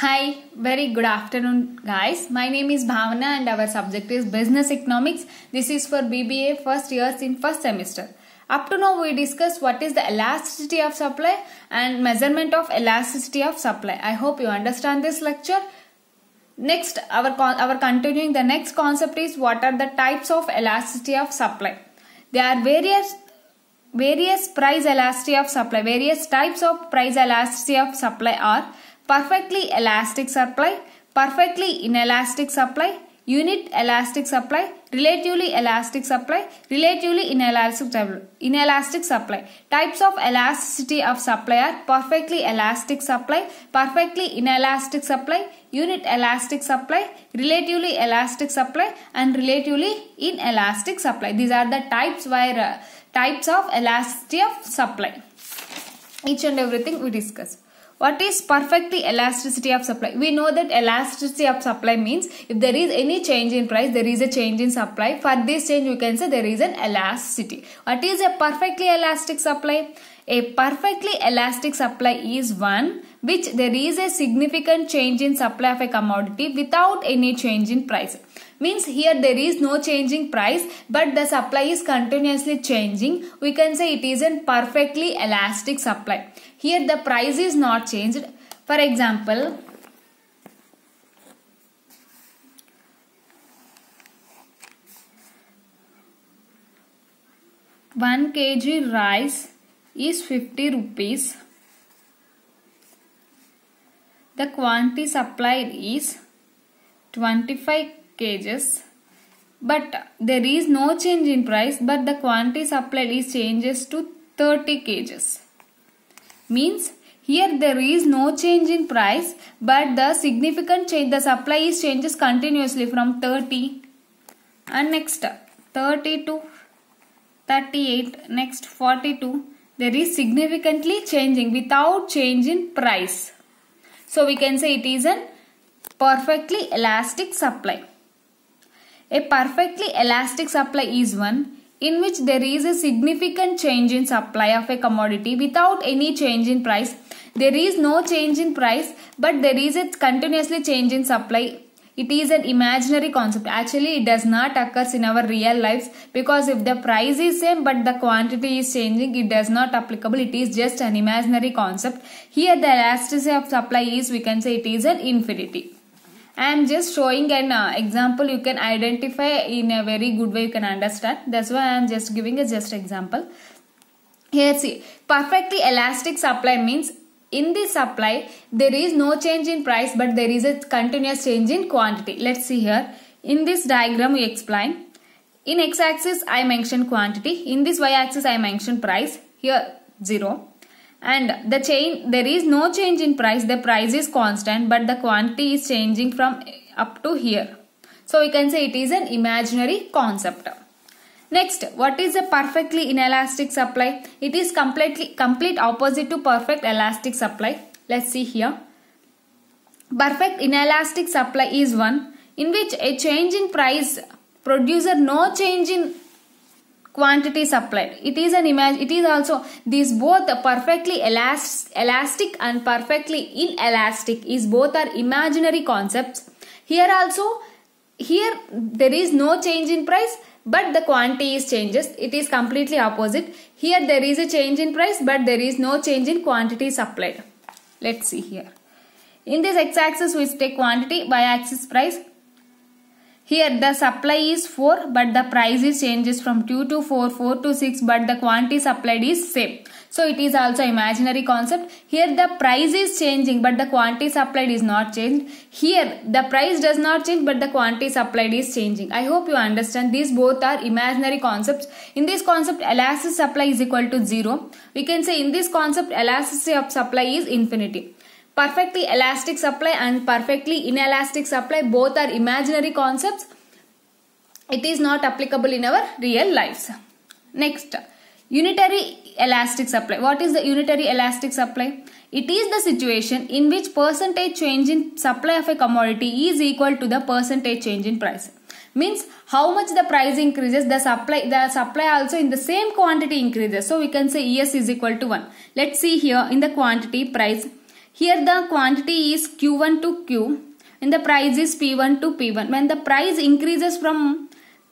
Hi, very good afternoon, guys. My name is Bhavana and our subject is Business Economics. This is for BBA first years in first semester. Up to now, we discussed what is the elasticity of supply and measurement of elasticity of supply. I hope you understand this lecture. Next, our continuing the next concept is what are the types of elasticity of supply. There are various price elasticity of supply. Various types of price elasticity of supply are perfectly elastic supply, perfectly inelastic supply, unit elastic supply, relatively elastic supply, relatively inelastic supply. Types of elasticity of supply are perfectly elastic supply, perfectly inelastic supply, unit elastic supply, relatively elastic supply and relatively inelastic supply. These are the types of elasticity of supply. Each and everything we discuss. What is perfectly elasticity of supply? We know that elasticity of supply means if there is any change in price, there is a change in supply. For this change, we can say there is an elasticity. What is a perfectly elastic supply? A perfectly elastic supply is one which there is a significant change in supply of a commodity without any change in price. Means here there is no change in price but the supply is continuously changing. We can say it is a perfectly elastic supply. Here the price is not changed. For example, one kg rice is 50 rupees. The quantity supplied is 25 kgs. But there is no change in price but the quantity supplied is changes to 30 kgs. Means here there is no change in price but the significant change, the supply is changes continuously from 30 and next 30 to 38, next 42. There is significantly changing without change in price. So we can say it is a perfectly elastic supply. A perfectly elastic supply is one in which there is a significant change in supply of a commodity without any change in price. There is no change in price but there is a continuously change in supply. It is an imaginary concept. Actually, it does not occur in our real lives because if the price is same but the quantity is changing, it does not applicable. It is just an imaginary concept. Here the elasticity of supply is, we can say it is an infinity. I am just showing an example you can identify in a very good way, you can understand. That's why I am just giving a just example. Here see, perfectly elastic supply means in this supply there is no change in price but there is a continuous change in quantity. Let's see here. In this diagram we explain. In x-axis I mention quantity. In this y-axis I mention price. Here 0. And the change, there is no change in price. The price is constant but the quantity is changing from up to here. So we can say it is an imaginary concept. Next, what is a perfectly inelastic supply? It is complete opposite to perfect elastic supply. Let's see here. Perfect inelastic supply is one in which a change in price produces no change in quantity supplied. It is an image. It is also these both perfectly elastic and perfectly inelastic is both are imaginary concepts. Here also, here there is no change in price but the quantity is changes. It is completely opposite. Here there is a change in price but there is no change in quantity supplied. Let's see here. In this x-axis we take quantity, y-axis price. Here the supply is 4 but the price is changes from 2 to 4, 4 to 6 but the quantity supplied is same. So it is also imaginary concept. Here the price is changing but the quantity supplied is not changed. Here the price does not change but the quantity supplied is changing. I hope you understand. These both are imaginary concepts. In this concept elasticity supply is equal to 0. We can say in this concept elasticity of supply is infinity. Perfectly elastic supply and perfectly inelastic supply both are imaginary concepts. It is not applicable in our real lives. Next, unitary elastic supply. What is the unitary elastic supply? It is the situation in which percentage change in supply of a commodity is equal to the percentage change in price. Means how much the price increases, the supply also in the same quantity increases. So we can say ES is equal to 1. Let's see here in the quantity price. Here the quantity is Q1 to Q and the price is P1 to P1. When the price increases from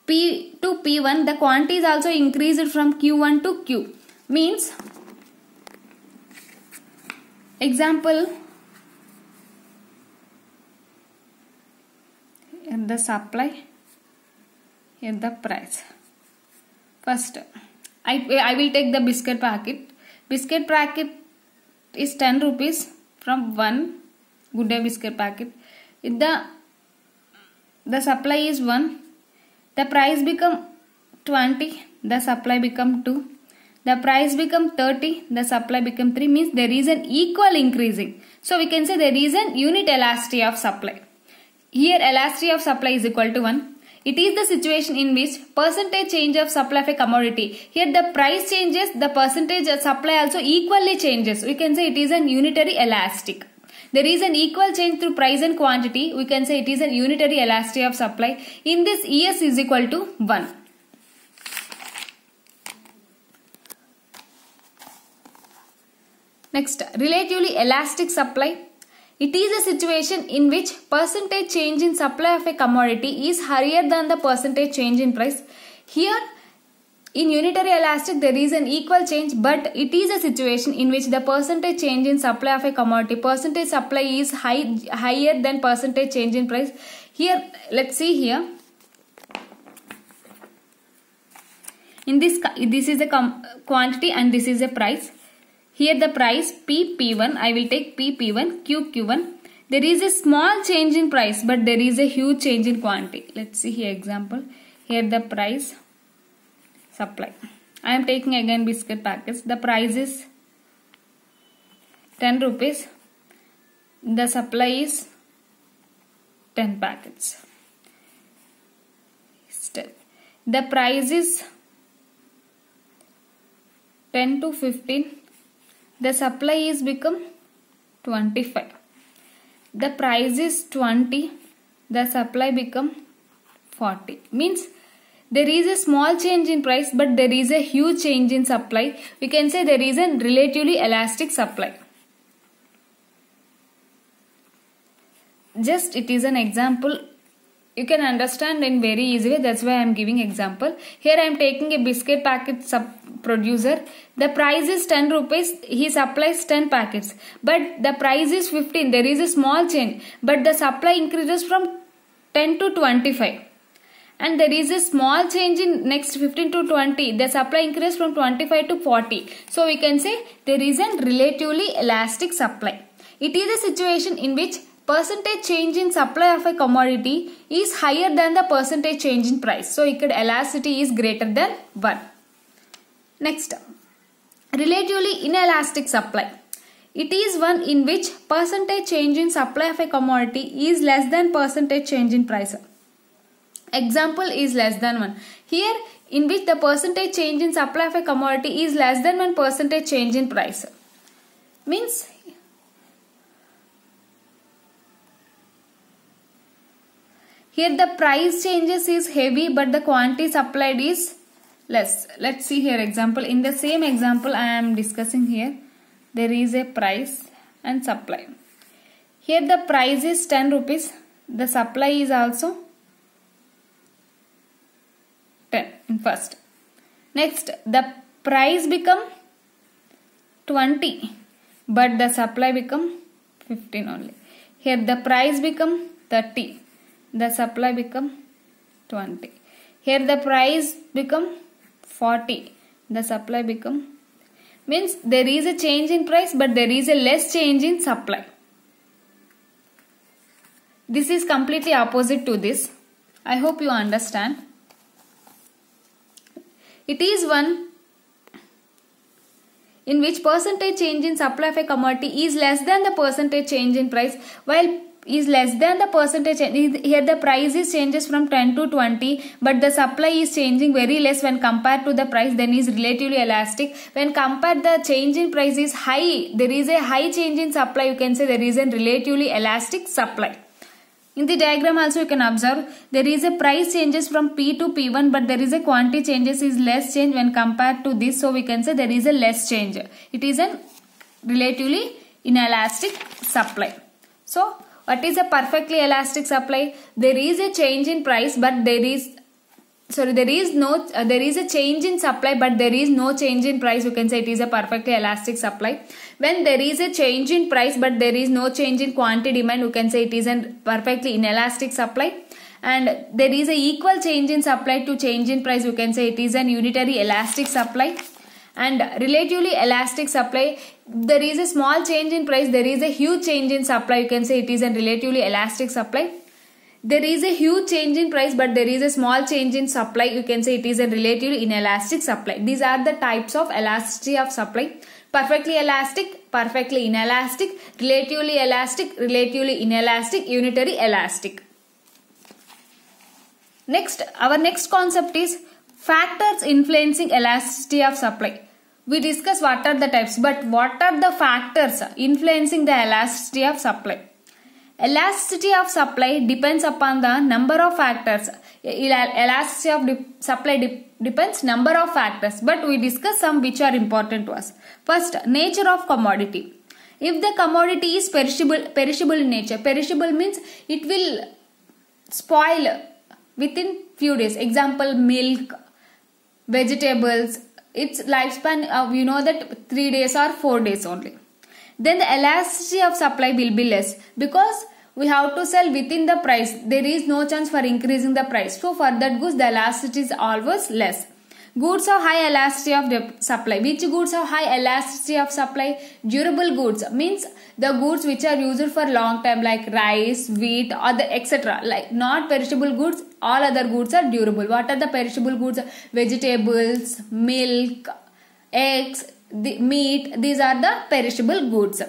P to P1, the quantity is also increased from Q1 to Q. Means, example, here the supply, here the price. First, I will take the biscuit packet. Biscuit packet is 10 rupees from one Good Day biscuit packet. If the supply is 1, the price become 20, the supply become 2. The price become 30, the supply become 3, means there is an equal increasing. So we can say there is an unit elasticity of supply. Here elasticity of supply is equal to 1. It is the situation in which percentage change of supply of a commodity. Here the price changes, the percentage of supply also equally changes. We can say it is an unitary elastic. There is an equal change through price and quantity. We can say it is a unitary elasticity of supply. In this, ES is equal to 1. Next, relatively elastic supply. It is a situation in which percentage change in supply of a commodity is higher than the percentage change in price. Here, in unitary elastic, there is an equal change, but it is a situation in which the percentage change in supply of a commodity, percentage supply is higher than percentage change in price. Here, let's see here. In this is a quantity and this is a price. Here the price P1, I will take P1, Q1. There is a small change in price, but there is a huge change in quantity. Let's see here example. Here the price, supply. I am taking again biscuit packets. The price is 10 rupees. The supply is 10 packets. The price is 10 to 15. The supply is become 25. The price is 20. The supply become 40. Means there is a small change in price, but there is a huge change in supply. We can say there is a relatively elastic supply. Just it is an example. You can understand in very easy way. That's why I am giving example. Here I am taking a biscuit packet producer. The price is 10 rupees. He supplies 10 packets. But the price is 15. There is a small change. But the supply increases from 10 to 25. And there is a small change in next 15 to 20. The supply increases from 25 to 40. So we can say there is a relatively elastic supply. It is a situation in which percentage change in supply of a commodity is higher than the percentage change in price. So ikkada elasticity is greater than 1. Next, relatively inelastic supply. It is one in which percentage change in supply of a commodity is less than percentage change in price. Example is less than 1. Here, in which the percentage change in supply of a commodity is less than 1% change in price. Means, here the price changes is heavy but the quantity supplied is less. Let's see here example. In the same example I am discussing here, there is a price and supply. Here the price is 10 rupees. The supply is also 10 in first. Next, the price become 20 but the supply become 15 only. Here the price become 30. The supply become 20. Here the price become 40. The supply become, means there is a change in price but there is a less change in supply. This is completely opposite to this. I hope you understand. It is one in which percentage change in supply of a commodity is less than the percentage change in price, while is less than the percentage change. Here the price is changes from 10 to 20 but the supply is changing very less when compared to the price, then is relatively elastic. When compared the change in price is high, there is a high change in supply, you can say there is a relatively elastic supply. In the diagram also you can observe there is a price changes from P to P1 but there is a quantity changes is less change when compared to this, so we can say there is a less change. It is a relatively inelastic supply. So what is a perfectly elastic supply? There is a change in price, but there is a change in supply, but there is no change in price. You can say it is a perfectly elastic supply. When there is a change in price, but there is no change in quantity demand, you can say it is a perfectly inelastic supply. And there is a equal change in supply to change in price, you can say it is an unitary elastic supply. And relatively elastic supply, there is a small change in price, there is a huge change in supply, you can say it is a relatively elastic supply. There is a huge change in price, but there is a small change in supply, you can say it is a relatively inelastic supply. These are the types of elasticity of supply: perfectly elastic, perfectly inelastic, relatively inelastic, unitary elastic. Next, our next concept is factors influencing elasticity of supply. We discuss what are the types, but what are the factors influencing the elasticity of supply? Elasticity of supply depends upon the number of factors. Elasticity of supply depends number of factors, but we discuss some which are important to us. First, nature of commodity. If the commodity is perishable in nature, perishable means it will spoil within few days. Example, milk, vegetables, its lifespan you know that 3 days or 4 days only. Then the elasticity of supply will be less, because we have to sell within the price. There is no chance for increasing the price. So for that goods, the elasticity is always less. Goods have high elasticity of supply. Which goods have high elasticity of supply? Durable goods means the goods which are used for long time, like rice, wheat, other etc. Like not perishable goods, all other goods are durable. What are the perishable goods? Vegetables, milk, eggs, meat. These are the perishable goods.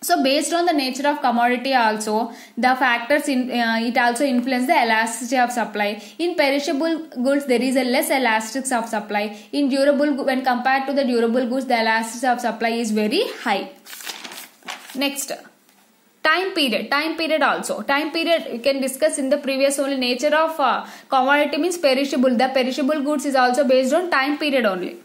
So based on the nature of commodity also, the factors it also influence the elasticity of supply. In perishable goods, there is a less elasticity of supply. In durable, when compared to the durable goods, the elasticity of supply is very high. Next, time period. Time period also. Time period you can discuss in the previous only. Nature of commodity means perishable. The perishable goods is also based on time period only.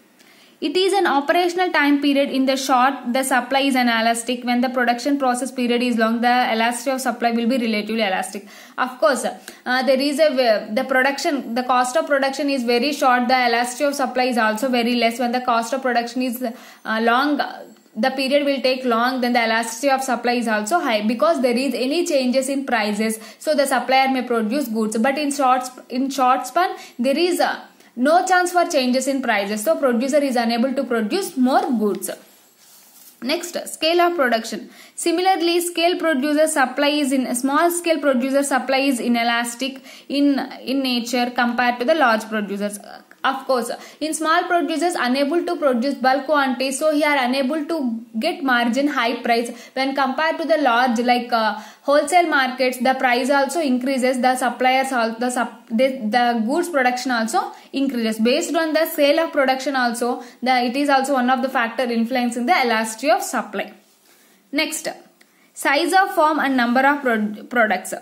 It is an operational time period. In the short, the supply is inelastic. When the production process period is long, the elasticity of supply will be relatively elastic. Of course, there is the cost of production is very short. The elasticity of supply is also very less. When the cost of production is long, the period will take long, then the elasticity of supply is also high, because there is any changes in prices. So the supplier may produce goods, but in short span, there is no chance for changes in prices, so producer is unable to produce more goods. Next, scale of production. Similarly, small scale producer supply is inelastic in nature compared to the large producers. Of course, in small producers unable to produce bulk quantity, so he are unable to get margin high price. When compared to the large like wholesale markets, the price also increases. The suppliers the goods production also increases. Based on the scale of production also, it is also one of the factor influencing the elasticity of supply. Next, size of firm and number of products.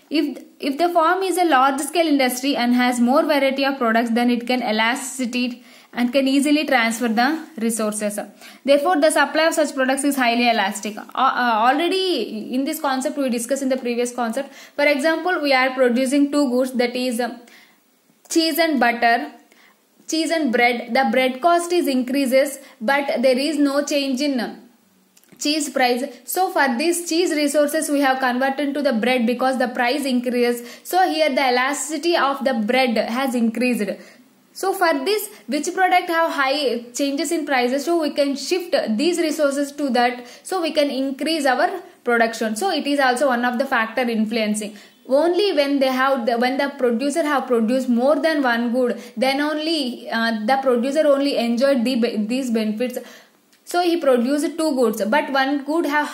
If the firm is a large scale industry and has more variety of products, then it can elasticity and can easily transfer the resources. Therefore, the supply of such products is highly elastic. Already in this concept we discussed in the previous concept. For example, we are producing two goods, that is cheese and butter, cheese and bread. The bread cost is increases, but there is no change in cheese price. So for these cheese resources we have converted to the bread because the price increases. So here the elasticity of the bread has increased. So for this, which product have high changes in prices, so we can shift these resources to that, so we can increase our production. So it is also one of the factor influencing. Only when the producer have produced more than one good, then only the producer only enjoyed these benefits. So he produced two goods, but one good have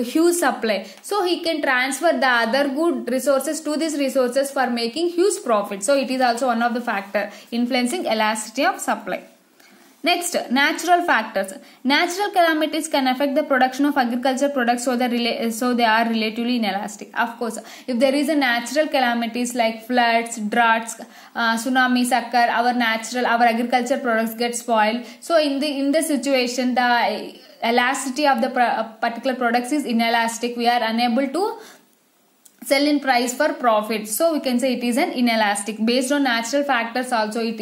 huge supply. So he can transfer the other good resources to these resources for making huge profit. So it is also one of the factor influencing elasticity of supply. Next, natural factors. Natural calamities can affect the production of agriculture products, so they are relatively inelastic. Of course, if there is a natural calamities like floods, droughts, tsunamis occur, our agriculture products get spoiled. So in the situation, elasticity of the particular products is inelastic. We are unable to sell in price for profit, so we can say it is an inelastic. Based on natural factors also we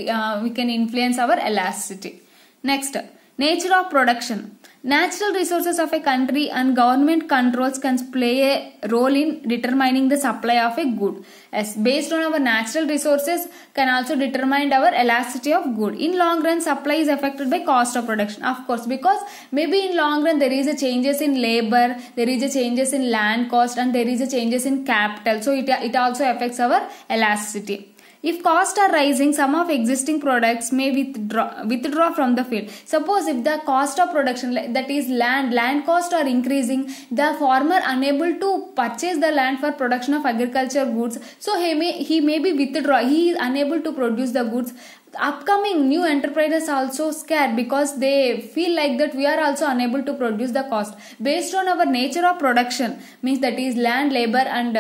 can influence our elasticity. Next, nature of production. Natural resources of a country and government controls can play a role in determining the supply of a good. As based on our natural resources can also determine our elasticity of good. In long run, supply is affected by cost of production, of course, because maybe in long run there is a changes in labor, there is a changes in land cost, and there is a changes in capital, so it also affects our elasticity. If costs are rising, some of existing products may withdraw from the field. Suppose if the cost of production, that is land cost are increasing, the farmer unable to purchase the land for production of agriculture goods, so he may be withdraw. He is unable to produce the goods. Upcoming new enterprises also scared because they feel like that we are also unable to produce the cost. Based on our nature of production, means that is land, labor, and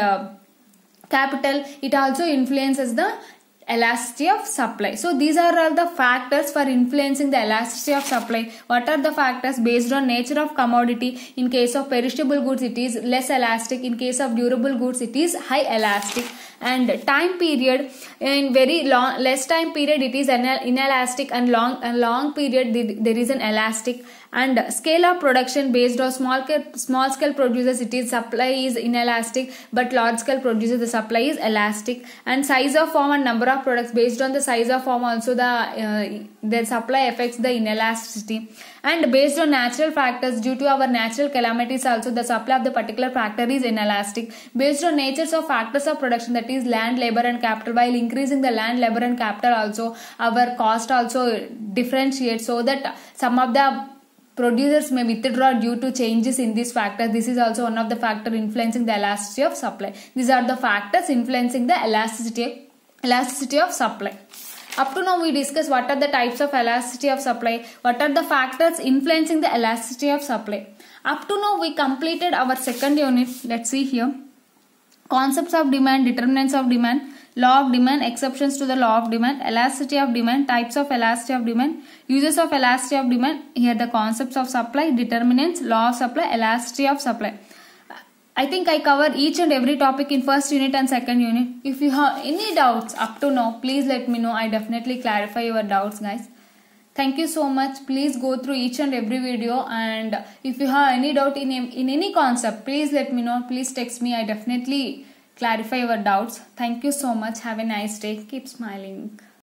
capital, it also influences the elasticity of supply. So these are all the factors for influencing the elasticity of supply. What are the factors? Based on nature of commodity, in case of perishable goods it is less elastic, in case of durable goods it is high elastic. And time period, in very less time period it is inelastic, and long period there is an elastic. And scale of production, based on small scale producers it is supply is inelastic, but large scale producers the supply is elastic. And size of farm and number of products, based on the size of farm also the supply affects the inelasticity. And based on natural factors, due to our natural calamities also the supply of the particular factor is inelastic. Based on natures of factors of production, that is land, labor, and capital, while increasing the land, labor, and capital also our cost also differentiates, so that some of the producers may withdraw due to changes in this factor. This is also one of the factors influencing the elasticity of supply. These are the factors influencing the elasticity of supply. Up to now we discussed what are the types of elasticity of supply, what are the factors influencing the elasticity of supply. Up to now we completed our second unit. Let's see here. Concepts of demand, determinants of demand, law of demand, exceptions to the law of demand, elasticity of demand, types of elasticity of demand, uses of elasticity of demand. Here the concepts of supply, determinants, law of supply, elasticity of supply. I think I cover each and every topic in first unit and second unit. If you have any doubts up to now, please let me know. I definitely clarify your doubts, guys. Thank you so much. Please go through each and every video, and if you have any doubt in any concept, please let me know. Please text me. I definitely clarify your doubts. Thank you so much. Have a nice day. Keep smiling.